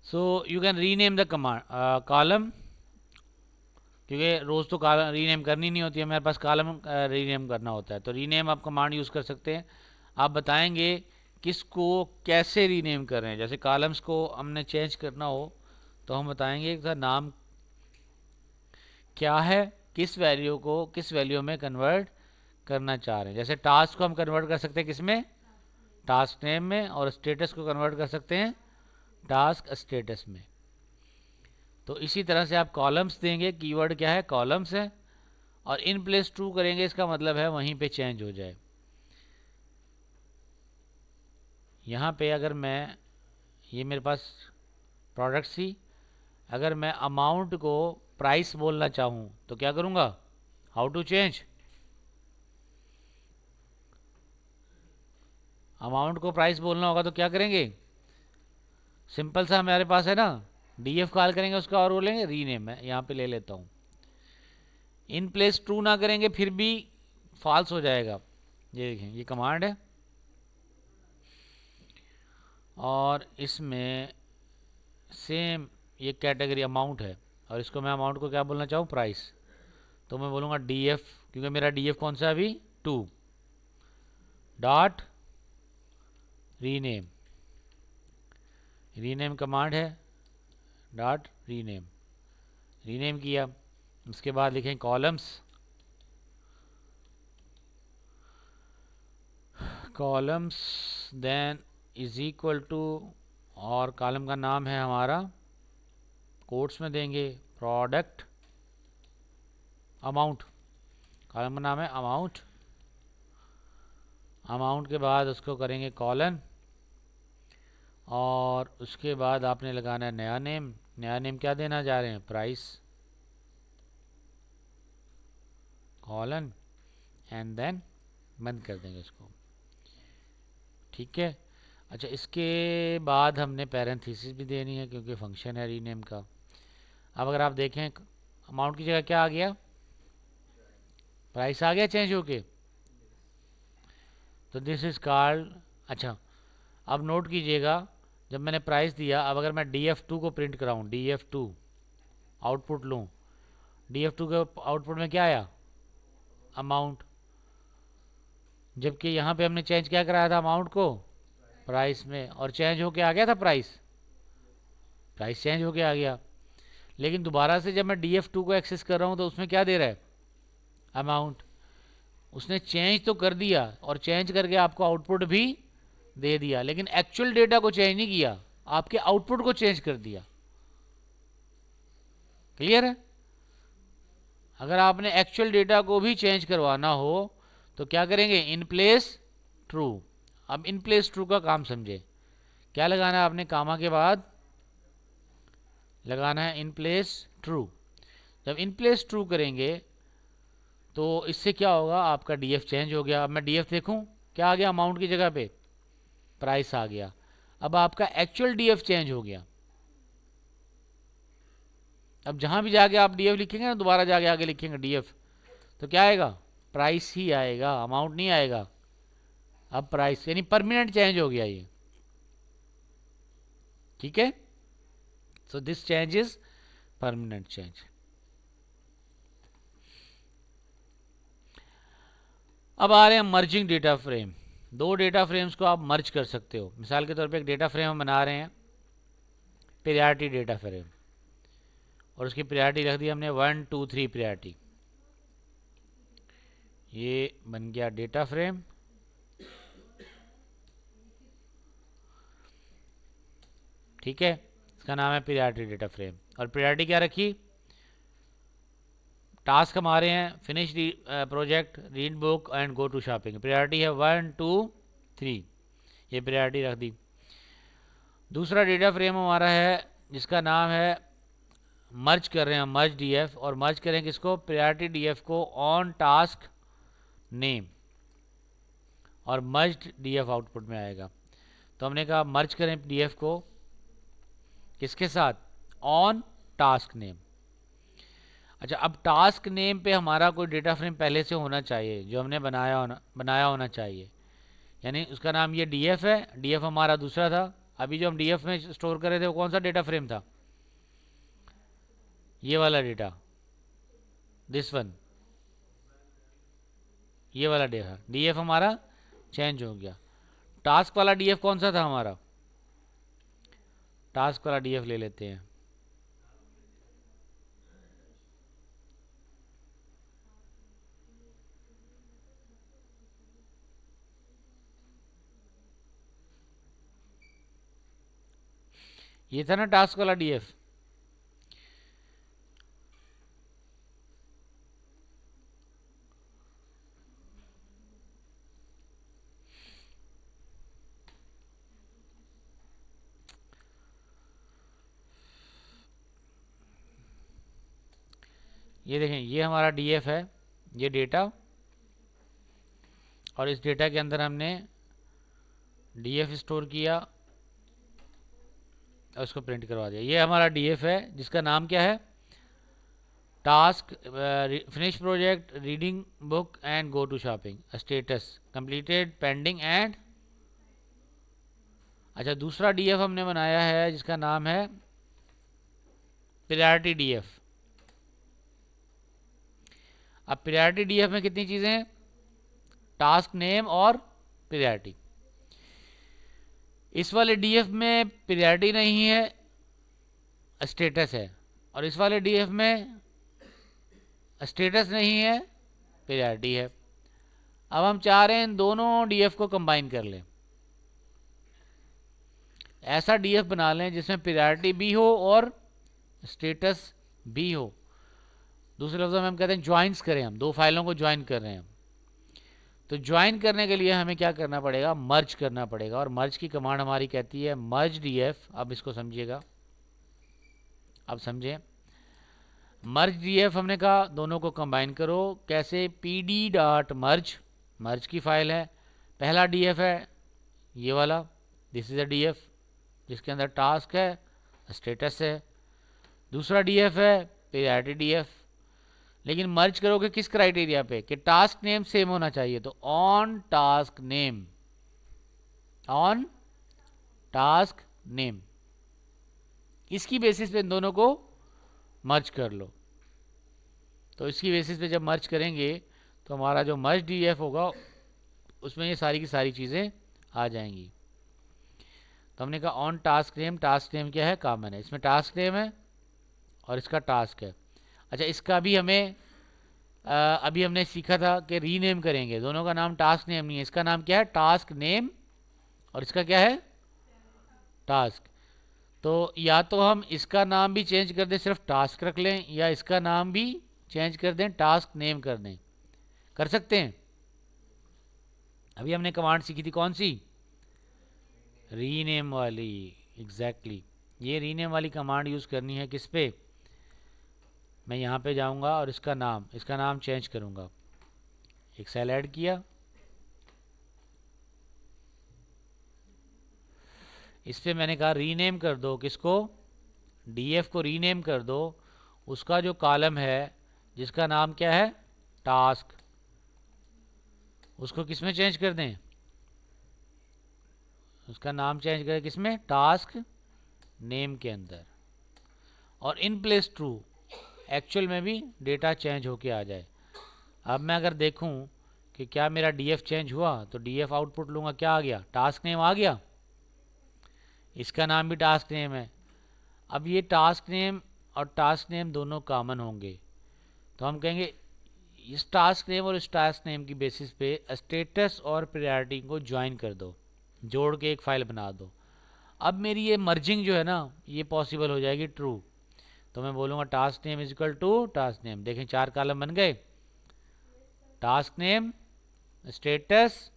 So you can rename the command column, क्योंकि रोज़ तो column rename करनी नहीं होती है, मेरे पास कॉलम रीनेम करना होता है, तो रीनेम आप कमांड यूज़ कर सकते हैं। आप बताएंगे किसको कैसे रीनेम कर रहे हैं। जैसे कॉलम्स को हमने चेंज करना हो तो हम बताएंगे इसका नाम क्या है, किस वैल्यू को किस वैल्यू में कन्वर्ट करना चाह रहे हैं। जैसे टास्क को हम कन्वर्ट कर सकते हैं किस में, टास्क नेम में, और स्टेटस को कन्वर्ट कर सकते हैं टास्क स्टेटस में। तो इसी तरह से आप कॉलम्स देंगे, कीवर्ड क्या है, कॉलम्स है, और इन प्लेस ट्रू करेंगे, इसका मतलब है वहीं पे चेंज हो जाए। यहाँ पे अगर मैं, ये मेरे पास प्रोडक्ट थी, अगर मैं अमाउंट को प्राइस बोलना चाहूँ तो क्या करूँगा, हाउ टू चेंज, अमाउंट को प्राइस बोलना होगा तो क्या करेंगे, सिंपल सा हमारे पास है ना, डीएफ कॉल करेंगे उसका और बोलेंगे रीनेम। मैं यहाँ पे ले लेता हूँ, इन प्लेस ट्रू ना करेंगे फिर भी फॉल्स हो जाएगा। ये देखें, ये कमांड है, और इसमें सेम ये कैटेगरी अमाउंट है, और इसको मैं अमाउंट को क्या बोलना चाहूँ, प्राइस, तो मैं बोलूँगा डीएफ, क्योंकि मेरा डीएफ कौन सा है अभी, 2 डॉट रीनेम, रीनेम कमांड है, डॉट रीनेम, रीनेम किया। उसके बाद लिखें columns, columns then is equal to, और कॉलम का नाम है हमारा, कोट्स में देंगे प्रोडक्ट अमाउंट, कॉलम का नाम है अमाउंट, अमाउंट के बाद उसको करेंगे कॉलन, और उसके बाद आपने लगाना है नया नेम, नया नेम क्या देना जा रहे हैं, प्राइस, कॉलन, एंड देन बंद कर देंगे इसको। ठीक है। अच्छा, इसके बाद हमने पैरेंथेसिस भी देनी है क्योंकि फंक्शन है रीनेम का। अब अगर आप देखें, अमाउंट की जगह क्या आ गया, प्राइस आ गया चेंज होके, तो दिस इज कॉल्ड। अच्छा, अब नोट कीजिएगा, जब मैंने प्राइस दिया, अब अगर मैं DF2 को प्रिंट कराऊँ, DF2 आउटपुट लूँ, DF2 के आउटपुट में क्या आया, अमाउंट, जबकि यहाँ पे हमने चेंज क्या कराया था, अमाउंट को प्राइस में, और चेंज होके आ गया था प्राइस, प्राइस चेंज होके आ गया। लेकिन दोबारा से जब मैं DF2 को एक्सेस कर रहा हूँ तो उसमें क्या दे रहा है, अमाउंट, उसने चेंज तो कर दिया, और चेंज करके आपको आउटपुट भी दे दिया, लेकिन एक्चुअल डेटा को चेंज नहीं किया, आपके आउटपुट को चेंज कर दिया। क्लियर है। अगर आपने एक्चुअल डेटा को भी चेंज करवाना हो तो क्या करेंगे, इन प्लेस ट्रू। अब इन प्लेस ट्रू का काम समझे, क्या लगाना है आपने, कामा के बाद लगाना है इन प्लेस ट्रू। जब इन प्लेस ट्रू करेंगे तो इससे क्या होगा, आपका डीएफ चेंज हो गया। अब मैं डीएफ देखूं, क्या आ गया, अमाउंट की जगह पे प्राइस आ गया। अब आपका एक्चुअल डीएफ चेंज हो गया। अब जहां भी जाके आप डीएफ लिखेंगे ना, दोबारा जाके आगे लिखेंगे डीएफ, तो क्या आएगा, प्राइस ही आएगा, अमाउंट नहीं आएगा। अब प्राइस यानी परमानेंट चेंज हो गया ये। ठीक है, so this change is permanent change. अब आ रहे हैं मर्जिंग डेटा फ्रेम। दो डेटा फ्रेम्स को आप मर्ज कर सकते हो। मिसाल के तौर पे एक डेटा फ्रेम हम बना रहे हैं, प्रायोरिटी डेटा फ्रेम, और उसकी प्रायोरिटी रख दी हमने 1 2 3 प्रायोरिटी। ये बन गया डेटा फ्रेम। ठीक है, इसका नाम है प्रायोरिटी डेटा फ्रेम, और प्रायोरिटी क्या रखी, टास्क हमारे हैं finish project, read book and go to shopping. Priority है 1 2 3, ये प्रायोरिटी रख दी। दूसरा डेटा फ्रेम हमारा है जिसका नाम है, मर्ज कर रहे हैं, मर्ज डीएफ, और मर्ज करें किसको, प्रायोरिटी डीएफ को ऑन टास्क नेम, और मर्ज डीएफ आउटपुट में आएगा। तो हमने कहा मर्ज करें डीएफ को किसके साथ, ऑन टास्क नेम। अच्छा, अब टास्क नेम पे हमारा कोई डेटा फ्रेम पहले से होना चाहिए, जो हमने बनाया होना चाहिए। यानी उसका नाम ये डीएफ है, डीएफ हमारा दूसरा था, अभी जो हम डीएफ में स्टोर कर रहे थे वो कौन सा डेटा फ्रेम था? ये वाला डेटा, दिस वन, ये वाला डेटा डीएफ हमारा चेंज हो गया। टास्क वाला डीएफ कौन सा था हमारा? टास्क वाला डीएफ ले लेते हैं। ये था ना टास्क वाला डीएफ। ये देखें, ये हमारा डीएफ है, ये डेटा, और इस डेटा के अंदर हमने डीएफ स्टोर किया और उसको प्रिंट करवा दिया। ये हमारा डीएफ है जिसका नाम क्या है? Task, finish project, reading book and go to shopping, status completed, pending and. अच्छा, दूसरा डीएफ हमने बनाया है जिसका नाम है प्रायोरिटी डीएफ। अब प्रायोरिटी डीएफ में कितनी चीज़ें हैं? टास्क नेम और प्रायोरिटी। इस वाले डीएफ में प्रायोरिटी नहीं है, स्टेटस है, और इस वाले डीएफ में स्टेटस नहीं है, प्रायोरिटी है। अब हम चाह रहे हैं इन दोनों डीएफ को कंबाइन कर लें, ऐसा डीएफ बना लें जिसमें प्रायोरिटी भी हो और स्टेटस भी हो। दूसरे लफ्ज़ों में हम कहते हैं ज्वाइंस करें, हम दो फाइलों को ज्वाइन कर रहे हैं। तो ज्वाइन करने के लिए हमें क्या करना पड़ेगा? मर्ज करना पड़ेगा, और मर्ज की कमांड हमारी कहती है मर्ज डीएफ। अब इसको समझिएगा, अब समझें। मर्ज डीएफ हमने कहा दोनों को कंबाइन करो। कैसे? पीडी डॉट मर्ज, मर्ज की फाइल है। पहला डीएफ है ये वाला, दिस इज अ डीएफ जिसके अंदर टास्क है, स्टेटस है। दूसरा डीएफ है प्रायोरिटी डीएफ। लेकिन मर्ज करोगे किस क्राइटेरिया पे? कि टास्क नेम सेम होना चाहिए। तो on task name, on task name, इसकी बेसिस पे इन दोनों को मर्ज कर लो। तो इसकी बेसिस पे जब मर्ज करेंगे तो हमारा जो मर्ज डीएफ होगा उसमें ये सारी की सारी चीज़ें आ जाएंगी। तो हमने कहा on task name, task name क्या है? कॉमन है, इसमें टास्क नेम है और इसका टास्क है। अच्छा, इसका भी हमें अभी हमने सीखा था कि रीनेम करेंगे। दोनों का नाम टास्क नेम नहीं है, इसका नाम क्या है? टास्क नेम, और इसका क्या है? टास्क। तो या तो हम इसका नाम भी चेंज कर दें, सिर्फ टास्क रख लें, या इसका नाम भी चेंज कर दें, टास्क नेम कर दें, कर सकते हैं। अभी हमने कमांड सीखी थी कौन सी? रीनेम वाली, एग्जैक्टली। ये रीनेम वाली कमांड यूज़ करनी है किस पे? मैं यहाँ पे जाऊँगा और इसका नाम चेंज करूँगा। एक सेल ऐड किया, इस पे मैंने कहा रीनेम कर दो। किसको? डीएफ को रीनेम कर दो। उसका जो कॉलम है जिसका नाम क्या है? टास्क, उसको किस में चेंज कर दें? उसका नाम चेंज करें किसमें? टास्क नेम के अंदर। और इन प्लेस ट्रू, एक्चुअल में भी डेटा चेंज होके आ जाए। अब मैं अगर देखूं कि क्या मेरा डीएफ चेंज हुआ, तो डीएफ आउटपुट लूँगा, क्या आ गया? टास्क नेम आ गया, इसका नाम भी टास्क नेम है। अब ये टास्क नेम और टास्क नेम दोनों कॉमन होंगे, तो हम कहेंगे इस टास्क नेम और इस टास्क नेम की बेसिस पे स्टेटस और प्रायोरिटी को ज्वाइन कर दो, जोड़ के एक फाइल बना दो। अब मेरी ये मर्जिंग जो है ना, ये पॉसिबल हो जाएगी ट्रू। तो मैं बोलूँगा task name is equal to task name. देखें 4 कॉलम बन गए, task name, status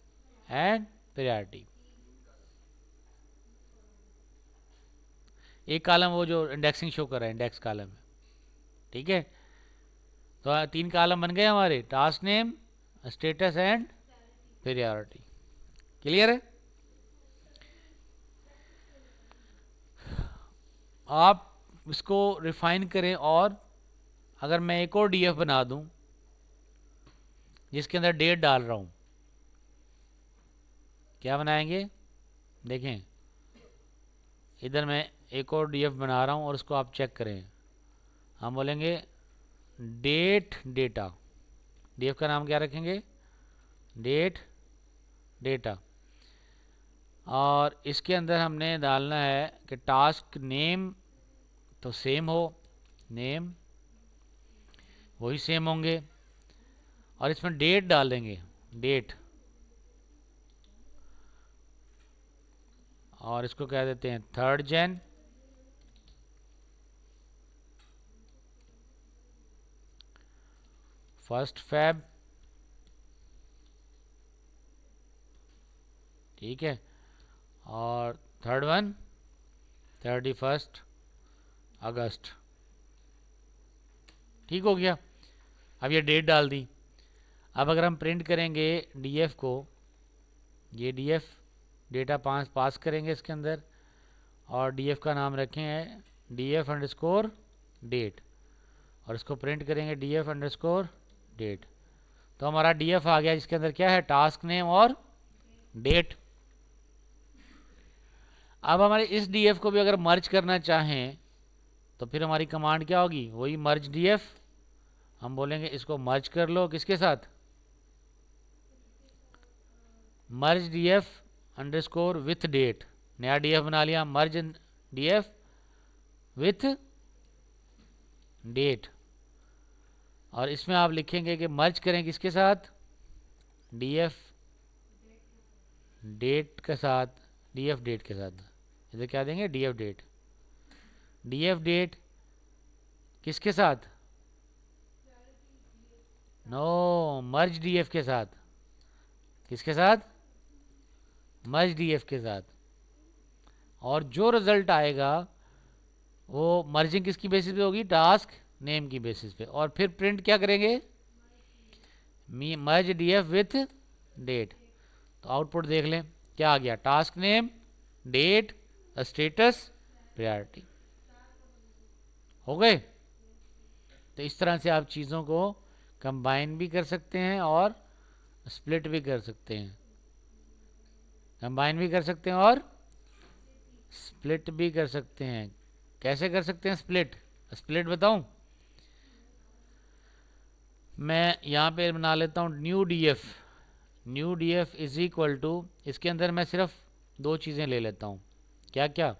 and priority. एक कॉलम वो जो इंडेक्सिंग शो कर रहा है, इंडेक्स कॉलम है, ठीक है। तो 3 कॉलम बन गए हमारे, task name, status and priority. Clear है? आप इसको रिफाइन करें, और अगर मैं एक और डीएफ बना दूं जिसके अंदर डेट डाल रहा हूं, क्या बनाएंगे? देखें, इधर मैं एक और डीएफ बना रहा हूँ और उसको आप चेक करें। हम बोलेंगे डेट डेटा, डीएफ का नाम क्या रखेंगे, डेट डेटा, और इसके अंदर हमने डालना है कि टास्क नेम तो सेम हो, नेम वही सेम होंगे, और इसमें डेट डाल देंगे, डेट, और इसको कह देते हैं 3rd Jan, फर्स्ट Feb, ठीक है, और थर्ड वन 31st अगस्त। ठीक हो गया। अब ये डेट डाल दी। अब अगर हम प्रिंट करेंगे डीएफ को, ये डीएफ डेटा पास करेंगे इसके अंदर, और डीएफ का नाम रखें है डीएफ अंडरस्कोर डेट, और इसको प्रिंट करेंगे डीएफ अंडरस्कोर डेट। तो हमारा डीएफ आ गया जिसके अंदर क्या है, टास्क नेम और डेट। अब हमारे इस डीएफ को भी अगर मर्ज करना चाहें तो फिर हमारी कमांड क्या होगी, वही मर्ज डीएफ। हम बोलेंगे इसको मर्ज कर लो, किसके साथ, मर्ज डीएफ अंडरस्कोर विथ डेट। नया डीएफ बना लिया, मर्ज डीएफ विथ डेट, और इसमें आप लिखेंगे कि मर्ज करें किसके साथ, डीएफ डेट के साथ, डीएफ डेट के साथ। इधर क्या देंगे, डीएफ डेट, डीएफ डेट किसके साथ, नो, मर्ज डीएफ के साथ, किसके साथ, मर्ज डीएफ के साथ। और जो रिजल्ट आएगा वो मर्जिंग किसकी बेसिस पे होगी, टास्क नेम की बेसिस पे। और फिर प्रिंट क्या करेंगे, मर्ज डीएफ विथ डेट। तो आउटपुट देख लें क्या आ गया, task name, date, status, priority, हो गए। तो इस तरह से आप चीज़ों को कंबाइन भी कर सकते हैं और स्प्लिट भी कर सकते हैं, कंबाइन भी कर सकते हैं और स्प्लिट भी कर सकते हैं। कैसे कर सकते हैं स्प्लिट, स्प्लिट बताऊं, मैं यहाँ पे बना लेता हूँ new DF, new DF is equal to, इसके अंदर मैं सिर्फ दो चीज़ें ले लेता हूँ, क्या क्या,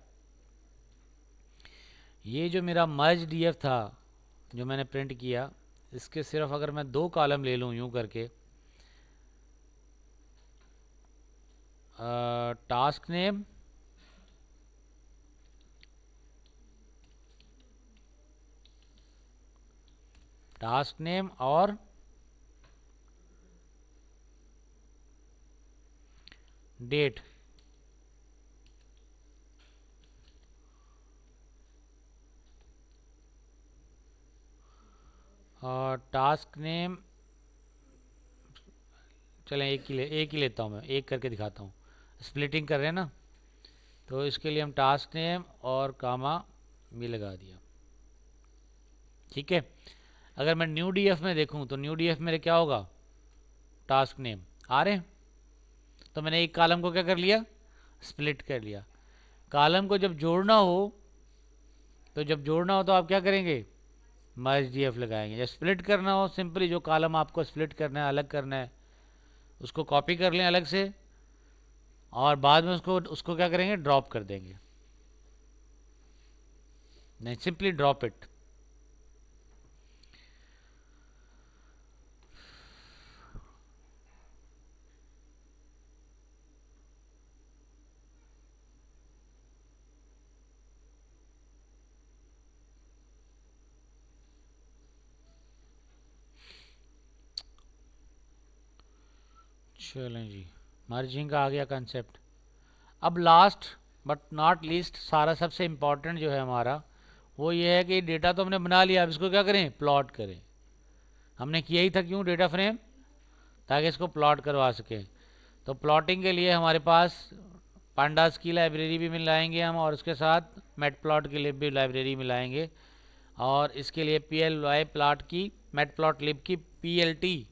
ये जो मेरा मर्ज डीएफ था जो मैंने प्रिंट किया, इसके सिर्फ अगर मैं दो कॉलम ले लूँ यूँ करके, टास्क नेम और डेट, और टास्क नेम, चलें एक ही लेता हूँ, मैं एक करके दिखाता हूँ, स्प्लिटिंग कर रहे हैं ना, तो इसके लिए हम टास्क नेम और कामा भी लगा दिया, ठीक है। अगर मैं न्यू डीएफ में देखूँ तो न्यू डीएफ मेरे क्या होगा, टास्क नेम आ रहे हैं, तो मैंने एक कॉलम को क्या कर लिया, स्प्लिट कर लिया। कॉलम को जब जोड़ना हो तो आप क्या करेंगे, मर्ज डीएफ लगाएंगे। जब स्प्लिट करना हो, सिंपली जो कॉलम आपको स्प्लिट करना है, अलग करना है, उसको कॉपी कर लें अलग से, और बाद में उसको क्या करेंगे, ड्रॉप कर देंगे, नहीं सिंपली ड्रॉप इट। चलें जी, मर्जिंग का आ गया कंसेप्ट। अब लास्ट बट नॉट लीस्ट, सारा सबसे इम्पॉर्टेंट जो है हमारा, वो ये है कि डेटा तो हमने बना लिया, अब इसको क्या करें, प्लॉट करें। हमने किया ही था, क्यों, डेटा फ्रेम, ताकि इसको प्लॉट करवा सकें। तो प्लॉटिंग के लिए हमारे पास पांडास की लाइब्रेरी भी मिलाएंगे हम, और उसके साथ मैट प्लॉट के लिए भी लाइब्रेरी मिलाएंगे, और इसके लिए PLY प्लॉट की, मैट प्लॉट लिब की PLT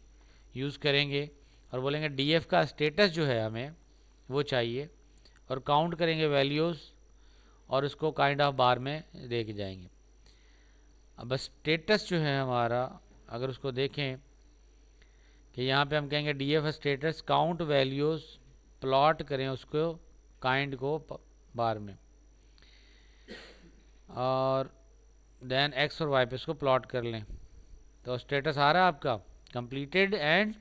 यूज़ करेंगे, और बोलेंगे डीएफ का स्टेटस जो है हमें वो चाहिए, और काउंट करेंगे वैल्यूज़, और उसको काइंड ऑफ बार में लेके जाएंगे। अब बस स्टेटस जो है हमारा, अगर उसको देखें कि यहाँ पे हम कहेंगे D F status count values, plot करें उसको काइंड को बार में, और देन एक्स और वाई पे इसको प्लॉट कर लें। तो स्टेटस आ रहा है आपका completed and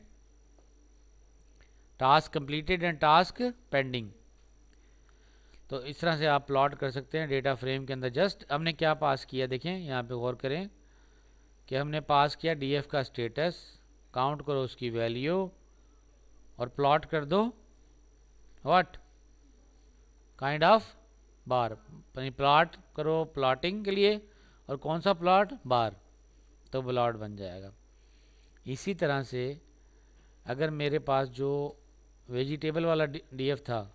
task completed and task pending. तो इस तरह से आप प्लॉट कर सकते हैं डेटा फ्रेम के अंदर। जस्ट हमने क्या पास किया, देखें यहाँ पे गौर करें कि हमने पास किया डीएफ का स्टेटस, काउंट करो उसकी वैल्यू और प्लॉट कर दो what kind of bar. Plot करो प्लॉटिंग के लिए, और कौन सा प्लॉट, बार, तो प्लॉट बन जाएगा। इसी तरह से अगर मेरे पास जो वेजिटेबल वाला डीएफ था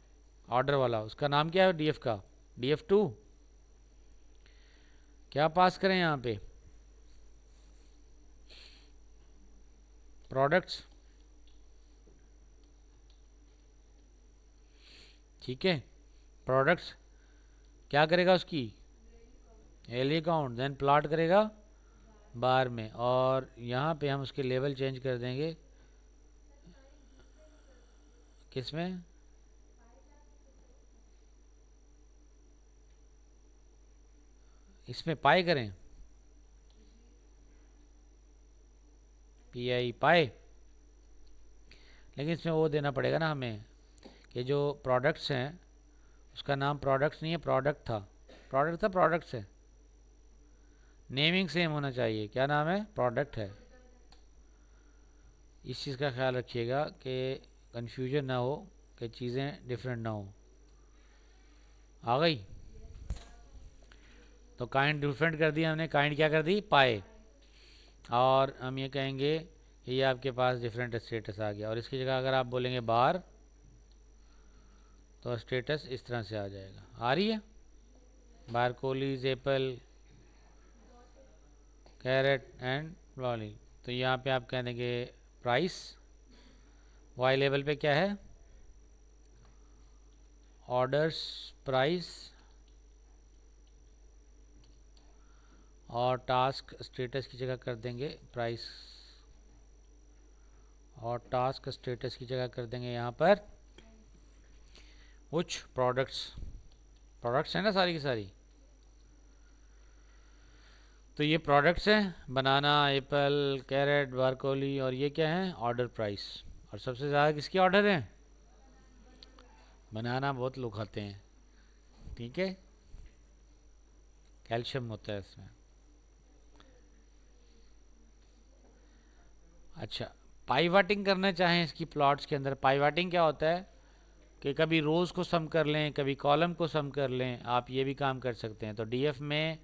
ऑर्डर वाला, उसका नाम क्या है डीएफ का, DF2, क्या पास करें यहाँ पे, प्रोडक्ट्स, ठीक है। प्रोडक्ट्स क्या करेगा उसकी एलिया काउंट, देन प्लॉट करेगा बार में, और यहाँ पे हम उसके लेवल चेंज कर देंगे, किसमें, इसमें पाई करें, PI पाई, लेकिन इसमें वो देना पड़ेगा ना हमें कि जो प्रोडक्ट्स हैं उसका नाम प्रोडक्ट्स नहीं है, प्रोडक्ट था, प्रोडक्ट्स है, नेमिंग सेम होना चाहिए, क्या नाम है, प्रोडक्ट है। इस चीज़ का ख्याल रखिएगा कि कन्फ्यूजन ना हो, कि चीज़ें डिफरेंट ना हो। आ गई, तो काइंड डिफरेंट कर दिया हमने, काइंड क्या कर दी, पाए, और हम ये कहेंगे कि ये आपके पास डिफरेंट स्टेटस आ गया, और इसकी जगह अगर आप बोलेंगे बार तो स्टेटस इस तरह से आ जाएगा। आ रही है, बार कोलीज, एप्पल, कैरेट एंड लॉली। तो यहाँ पे आप कह देंगे प्राइस, वाई लेवल पे क्या है, ऑर्डर्स प्राइस, और टास्क स्टेटस की जगह कर देंगे प्राइस, और टास्क स्टेटस की जगह कर देंगे यहाँ पर कुछ प्रोडक्ट्स हैं ना सारी की सारी। तो ये प्रोडक्ट्स हैं, बनाना, एप्पल, कैरेट, बारकोली, और ये क्या है, ऑर्डर प्राइस। और सबसे ज़्यादा किसके ऑर्डर हैं, बनाना बहुत लोग खाते हैं, ठीक है, कैल्शियम होता है इसमें। अच्छा, पाइवटिंग करना चाहें इसकी प्लॉट्स के अंदर, पाइवटिंग क्या होता है कि कभी रोज़ को सम कर लें, कभी कॉलम को सम कर लें, आप ये भी काम कर सकते हैं। तो डीएफ में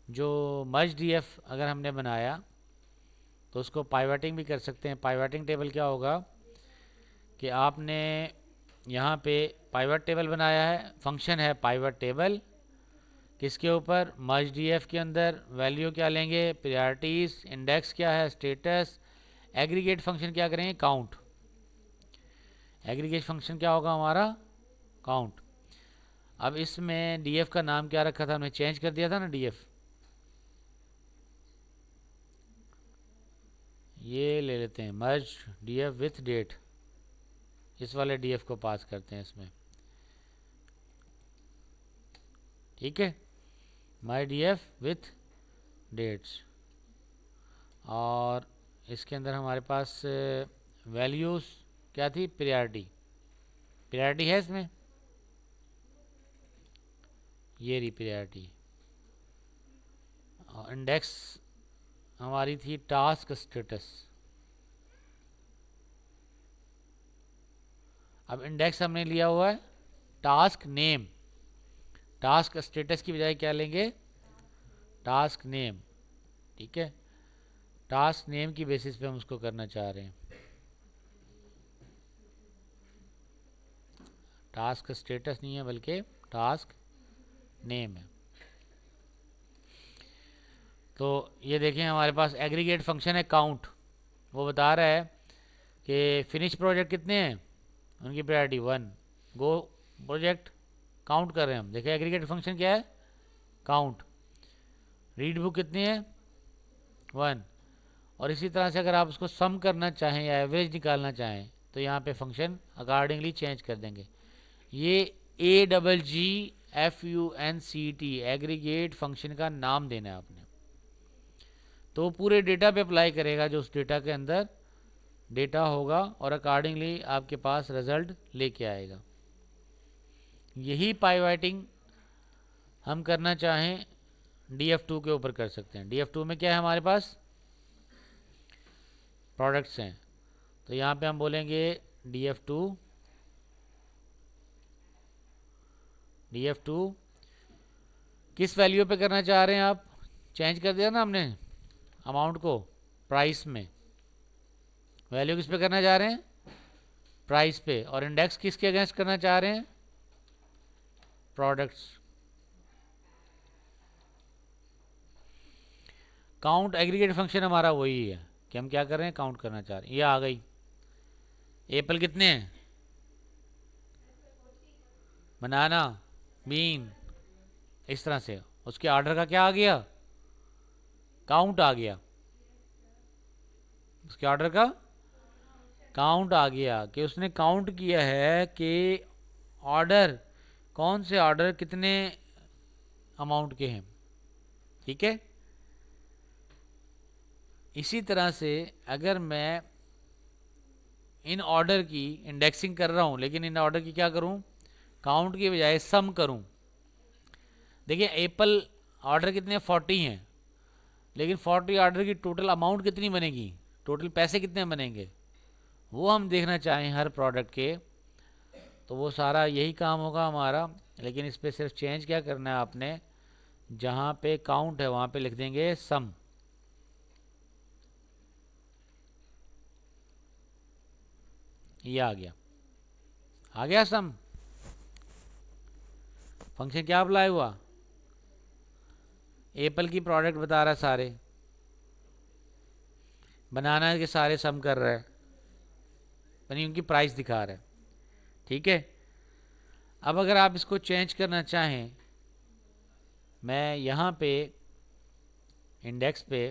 जो मर्ज डीएफ अगर हमने बनाया तो उसको पाइवटिंग भी कर सकते हैं। पाइवटिंग टेबल क्या होगा कि आपने यहाँ पे पाइवट टेबल बनाया है, फंक्शन है पाइवट टेबल, किसके ऊपर, मर्ज डीएफ के अंदर वैल्यू क्या लेंगे, प्रायोरिटीज़, इंडेक्स क्या है, स्टेटस, एग्रीगेट फंक्शन क्या करेंगे, काउंट, एग्रीगेट फंक्शन क्या होगा हमारा, काउंट। अब इसमें डीएफ का नाम क्या रखा था, हमने चेंज कर दिया था ना डीएफ, ये ले लेते हैं मर्ज डीएफ विथ डेट, इस वाले डीएफ को पास करते हैं इसमें, ठीक है, माई डीएफ विथ डेट्स। और इसके अंदर हमारे पास वैल्यूज़ क्या थी, प्रायोरिटी है इसमें, ये रही प्रायोरिटी, और इंडेक्स हमारी थी टास्क स्टेटस। अब इंडेक्स हमने लिया हुआ है टास्क नेम, टास्क स्टेटस की बजाय क्या लेंगे, टास्क नेम, ठीक है, टास्क नेम की बेसिस पे हम उसको करना चाह रहे हैं, टास्क स्टेटस नहीं है बल्कि टास्क नेम है। तो ये देखें हमारे पास एग्रीगेट फंक्शन है काउंट, वो बता रहा है कि फिनिश प्रोजेक्ट कितने हैं, उनकी प्रायोरिटी 1, गो प्रोजेक्ट काउंट कर रहे हैं हम, देखिए एग्रीगेट फंक्शन क्या है, काउंट। रीड बुक कितनी है, 1। और इसी तरह से अगर आप उसको सम करना चाहें या एवरेज निकालना चाहें तो यहाँ पे फंक्शन अकॉर्डिंगली चेंज कर देंगे। ये AGGFUNCT एग्रीगेट फंक्शन का नाम देना है आपने, तो पूरे डेटा पे अप्लाई करेगा जो उस डेटा के अंदर डेटा होगा और अकॉर्डिंगली आपके पास रिजल्ट लेके आएगा। यही पाइवटिंग हम करना चाहें DF2 के ऊपर कर सकते हैं। DF2 में क्या है हमारे पास, प्रोडक्ट्स हैं, तो यहाँ पे हम बोलेंगे DF2 किस वैल्यू पे करना चाह रहे हैं आप, चेंज कर दिया ना हमने अमाउंट को प्राइस में, वैल्यू किस पे करना चाह रहे हैं, प्राइस पे, और इंडेक्स किसके अगेंस्ट करना चाह रहे हैं, प्रोडक्ट्स। काउंट एग्रीगेट फंक्शन हमारा वही है कि हम क्या कर रहे हैं, काउंट करना चाह रहे हैं। ये आ गई, एप्पल कितने हैं, बनाना, बीन, इस तरह से उसके ऑर्डर का क्या आ गया, काउंट आ गया, उसके ऑर्डर का काउंट आ गया कि उसने काउंट किया है कि ऑर्डर, कौन से ऑर्डर कितने अमाउंट के हैं। ठीक है, इसी तरह से अगर मैं इन ऑर्डर की इंडेक्सिंग कर रहा हूं लेकिन इन ऑर्डर की क्या करूं, काउंट की बजाय सम करूं। देखिए एप्पल ऑर्डर कितने 40 हैं, लेकिन 40 ऑर्डर की टोटल अमाउंट कितनी बनेगी, टोटल पैसे कितने बनेंगे, वो हम देखना चाहें हर प्रोडक्ट के, तो वो सारा यही काम होगा हमारा। लेकिन इस पर सिर्फ चेंज क्या करना है आपने, जहाँ पे काउंट है वहाँ पे लिख देंगे सम। ये आ गया सम। फंक्शन क्या अप्लाई हुआ, एप्पल की प्रोडक्ट बता रहा है सारे, बनाना के सारे सम कर रहा है, यानी उनकी प्राइस दिखा रहा है। ठीक है, अब अगर आप इसको चेंज करना चाहें, मैं यहाँ पे इंडेक्स पे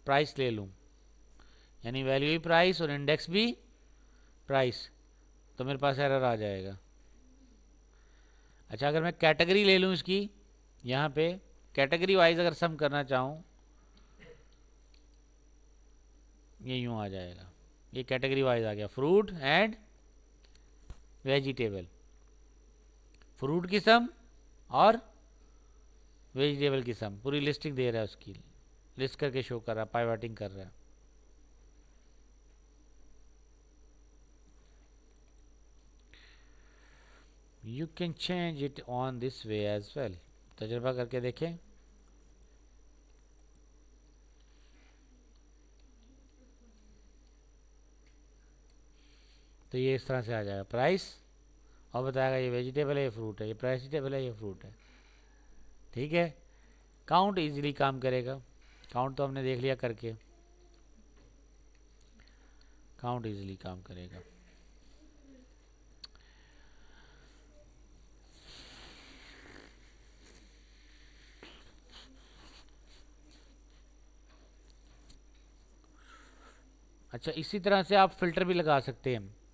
प्राइस ले लूँ, यानी वैल्यू भी प्राइस और इंडेक्स भी प्राइस, तो मेरे पास एरर आ जाएगा। अच्छा, अगर मैं कैटेगरी ले लूँ इसकी, यहाँ पे कैटेगरी वाइज अगर सम करना चाहूँ, ये यूँ आ जाएगा, ये कैटेगरी वाइज आ गया, फ्रूट एंड वेजिटेबल, फ्रूट की सम और वेजिटेबल की सम, पूरी लिस्टिंग दे रहा है, उसकी लिस्ट करके शो कर रहा है, पाइवटिंग कर रहा है। You can change it on this way as well। तजुर्बा करके देखें। तो ये इस तरह से आ जाएगा प्राइस, और बताएगा ये वेजिटेबल है ये फ्रूट है, ये वेजिटेबल है ये फ्रूट है। ठीक है, काउंट इजीली काम करेगा, काउंट तो हमने देख लिया करके, काउंट इजीली काम करेगा। अच्छा, इसी तरह से आप फिल्टर भी लगा सकते हैं।